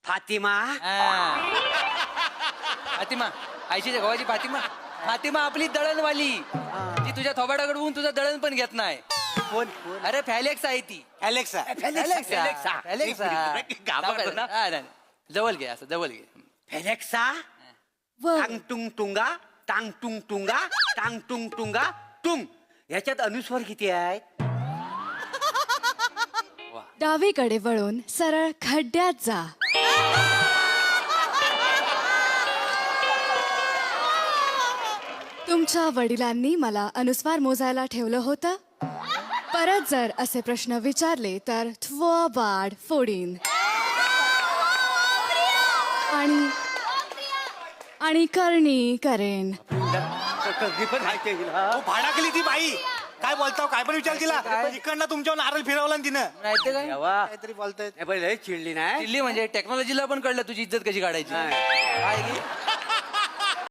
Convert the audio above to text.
फातिमा. फातिमा आयशीच्या गव्हाची फातिमा. फातिमा आपली दळणवाली, ती तुझ्या थोबाडाकडे होऊन तुझं दळण पण घेत नाही. कोण कोण? अरे फॅलेक्स आहे ती. अलेक्सा. अलेक्सा. जवळ घे, असं जवळ घे. फेलेक्सा. टांग टुंग टुंगा टांग टुंग टुंगा टांग टुंग टुंगा टुंग. याच्यात अनुस्वर किती आहेत? डावीकडे वळून सरळ खड्ड्यात जा. तुमच्या वडिलांनी मला अनुस्वार मोजायला ठेवलं होतं. परत जर असे प्रश्न विचारले तर थ्वबाड फोडीन. आणि करणी करेन. भाडाकली ती बाई. काय बोलताव, काय पण विचार तिला. इकडनं तुमच्यावर नारळ फिरवला ना तिनं. माहिती काय काहीतरी बोलतायत. लय चिडली नाही. दिल्ली म्हणजे टेक्नॉलॉजीला पण कळलं तुझी इज्जत कशी काढायची. काय की?